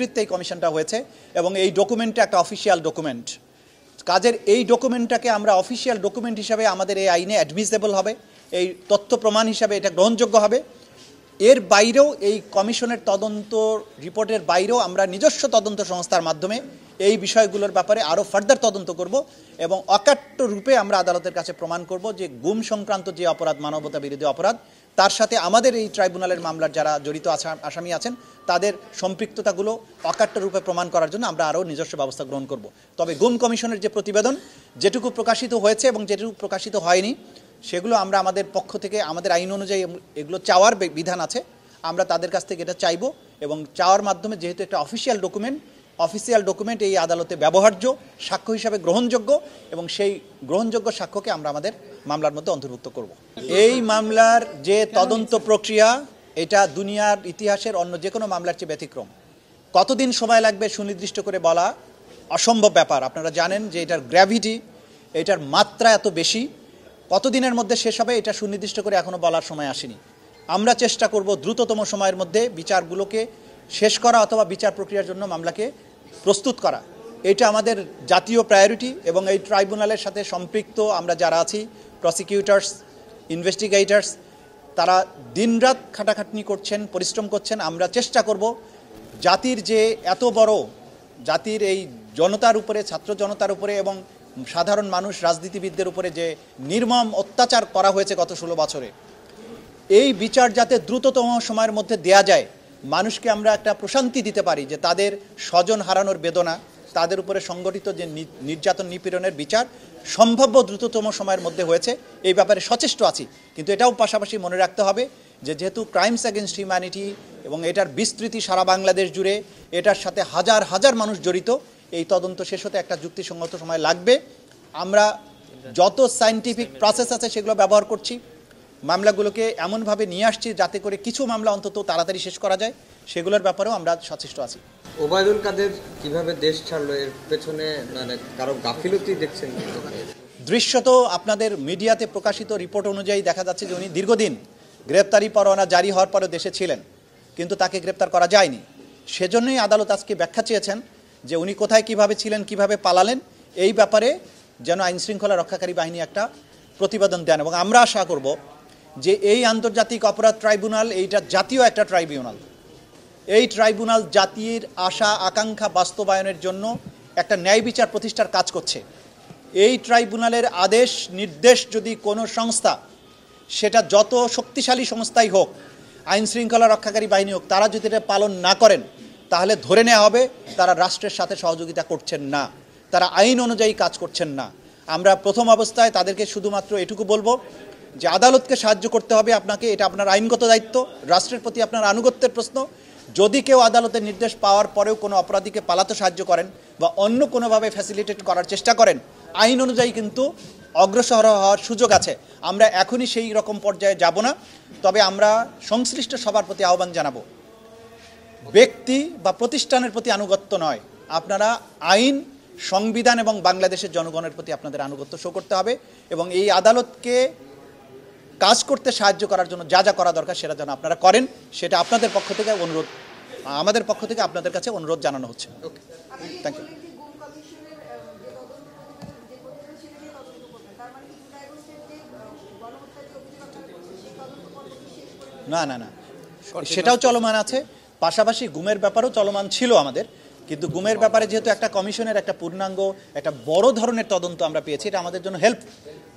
নেতৃত্বে এই কমিশনটা হয়েছে এবং এই ডকুমেন্টটা একটা অফিসিয়াল ডকুমেন্ট। কাজের এই ডকুমেন্টটাকে আমরা অফিসিয়াল ডকুমেন্ট হিসাবে আমাদের এই আইনে অ্যাডমিসেবল হবে, এই তথ্য প্রমাণ হিসাবে এটা গ্রহণযোগ্য হবে। এর বাইরেও এই কমিশনের তদন্ত রিপোর্টের বাইরেও আমরা নিজস্ব তদন্ত সংস্থার মাধ্যমে এই বিষয়গুলোর ব্যাপারে আরও ফার্দার তদন্ত করব এবং অকাট্য রূপে আমরা আদালতের কাছে প্রমাণ করব যে গুম সংক্রান্ত যে অপরাধ, মানবতা বিরোধী অপরাধ, তার সাথে আমাদের এই ট্রাইব্যুনালের মামলার যারা জড়িত আসামি আছেন তাদের সম্পৃক্ততাগুলো অকাট্য রূপে প্রমাণ করার জন্য আমরা আরও নিজস্ব ব্যবস্থা গ্রহণ করব। তবে গুম কমিশনের যে প্রতিবেদন যেটুকু প্রকাশিত হয়েছে এবং যেটুকু প্রকাশিত হয়নি সেগুলো আমরা আমাদের পক্ষ থেকে আমাদের আইন অনুযায়ী এগুলো চাওয়ার বিধান আছে, আমরা তাদের কাছ থেকে এটা চাইব এবং চাওয়ার মাধ্যমে যেহেতু একটা অফিসিয়াল ডকুমেন্ট এই আদালতে ব্যবহার্য, সাক্ষ্য হিসাবে গ্রহণযোগ্য এবং সেই গ্রহণযোগ্য সাক্ষ্যকে আমরা আমাদের মামলার মধ্যে অন্তর্ভুক্ত করব। এই মামলার যে তদন্ত প্রক্রিয়া এটা দুনিয়ার ইতিহাসের অন্য যে কোনো মামলার চেয়ে ব্যতিক্রম। কতদিন সময় লাগবে সুনির্দিষ্ট করে বলা অসম্ভব ব্যাপার। আপনারা জানেন যে এটার গ্র্যাভিটি, এটার মাত্রা এত বেশি, কতদিনের মধ্যে শেষ হবে এটা সুনির্দিষ্ট করে এখনও বলার সময় আসেনি। আমরা চেষ্টা করব দ্রুততম সময়ের মধ্যে বিচারগুলোকে শেষ করা অথবা বিচার প্রক্রিয়ার জন্য মামলাকে প্রস্তুত করা। এটা আমাদের জাতীয় প্রায়োরিটি এবং এই ট্রাইব্যুনালের সাথে সম্পৃক্ত আমরা যারা আছি, প্রসিকিউটার্স, ইনভেস্টিগেটর্স, তারা দিনরাত খাটাখাটনি করছেন, পরিশ্রম করছেন। আমরা চেষ্টা করব জাতির যে এত বড়, জাতির এই জনতার উপরে, ছাত্র জনতার উপরে এবং সাধারণ মানুষ, রাজনীতিবিদদের উপরে যে নির্মম অত্যাচার করা হয়েছে গত 16 বছরে, এই বিচার যাতে দ্রুততম সময়ের মধ্যে দেয়া যায়, মানুষকে আমরা একটা প্রশান্তি দিতে পারি যে তাদের স্বজন হারানোর বেদনা, তাদের উপরে সংগঠিত যে নির্যাতন নিপীড়নের বিচার সম্ভাব্য দ্রুততম সময়ের মধ্যে হয়েছে, এই ব্যাপারে সচেষ্ট আছি। কিন্তু এটাও পাশাপাশি মনে রাখতে হবে যে যেহেতু ক্রাইমস অ্যাগেনস্ট হিউম্যানিটি এবং এটার বিস্তৃতি সারা বাংলাদেশ জুড়ে, এটার সাথে হাজার হাজার মানুষ জড়িত, এই তদন্ত শেষ হতে একটা যুক্তিসঙ্গত সময় লাগবে। আমরা যত সায়েন্টিফিক প্রসেস আছে সেগুলো ব্যবহার করছি, মামলাগুলোকে এমনভাবে নিয়ে আসছি যাতে করে কিছু মামলা অন্তত তাড়াতাড়ি শেষ করা যায়, সেগুলোর ব্যাপারেও আমরা সচেষ্ট আছি। ওবায়দুল কাদের কিভাবে দেশ ছাড়লো, এর পেছনে মানে কারো গাফিলতি দেখছেন? দৃশ্যত আপনাদের মিডিয়াতে প্রকাশিত রিপোর্ট অনুযায়ী দেখা যাচ্ছে যে উনি দীর্ঘদিন গ্রেপ্তারি পরোয়ানা জারি হওয়ার পরেও দেশে ছিলেন, কিন্তু তাকে গ্রেপ্তার করা যায়নি। সেজন্যই আদালত আজকে ব্যাখ্যা চেয়েছেন যে উনি কোথায়, কিভাবে ছিলেন, কিভাবে পালালেন, এই ব্যাপারে যেন আইনশৃঙ্খলা রক্ষাকারী বাহিনী একটা প্রতিবেদন দেন। এবং আমরা আশা করব যে এই আন্তর্জাতিক অপরাধ ট্রাইব্যুনাল, এইটা জাতীয় একটা ট্রাইব্যুনাল, এই ট্রাইব্যুনাল জাতির আশা আকাঙ্ক্ষা বাস্তবায়নের জন্য একটা ন্যায় বিচার প্রতিষ্ঠার কাজ করছে। এই ট্রাইব্যুনালের আদেশ নির্দেশ যদি কোনো সংস্থা, সেটা যত শক্তিশালী সংস্থাই হোক, আইন শৃঙ্খলা রক্ষাকারী বাহিনী হোক, তারা যদি এটা পালন না করেন তাহলে ধরে নেওয়া হবে তারা রাষ্ট্রের সাথে সহযোগিতা করছেন না, তারা আইন অনুযায়ী কাজ করছেন না। আমরা প্রথম অবস্থায় তাদেরকে শুধুমাত্র এটুকু বলবো যে আদালতকে সাহায্য করতে হবে আপনাকে, এটা আপনার আইনগত দায়িত্ব, রাষ্ট্রের প্রতি আপনার আনুগত্যের প্রশ্ন। যদি কেউ আদালতের নির্দেশ পাওয়ার পরেও কোনো অপরাধীকে পালাতে সাহায্য করেন বা অন্য কোনোভাবে ফ্যাসিলিটেট করার চেষ্টা করেন, আইন অনুযায়ী কিন্তু অগ্রসর হওয়ার সুযোগ আছে। আমরা এখনই সেই রকম পর্যায়ে যাব না, তবে আমরা সংশ্লিষ্ট সবার প্রতি আহ্বান জানাবো, ব্যক্তি বা প্রতিষ্ঠানের প্রতি আনুগত্য নয়, আপনারা আইন, সংবিধান এবং বাংলাদেশের জনগণের প্রতি আপনাদের আনুগত্য শো করতে হবে এবং এই আদালতকে কাজ করতে সাহায্য করার জন্য যা যা করা দরকার সেটা যেন আপনারা করেন, সেটা আপনাদের পক্ষ থেকে অনুরোধ, আমাদের পক্ষ থেকে আপনাদের কাছে অনুরোধ জানানো হচ্ছে। Thank you. না না না, সেটাও চলমান আছে, পাশাপাশি গুমের ব্যাপারেও চলমান ছিল আমাদের, কিন্তু গুমের ব্যাপারে যেহেতু একটা কমিশনের একটা পূর্ণাঙ্গ একটা বড় ধরনের তদন্ত আমরা পেয়েছি, এটা আমাদের জন্য হেল্প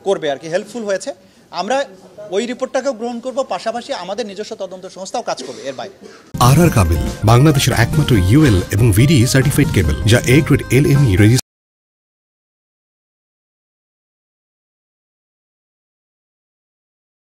করবে আর কি, হেল্পফুল হয়েছে। আমরা ওই রিপোর্টটাকেও গ্রহণ করব, পাশাপাশি আমাদের নিজস্ব তদন্ত সংস্থাও কাজ করবে এর বাইরে। আর কাবিল বাংলাদেশের একমাত্র ইউএল এবং ভিডি সার্টিফাইড কেবল, যা A গ্রেড LME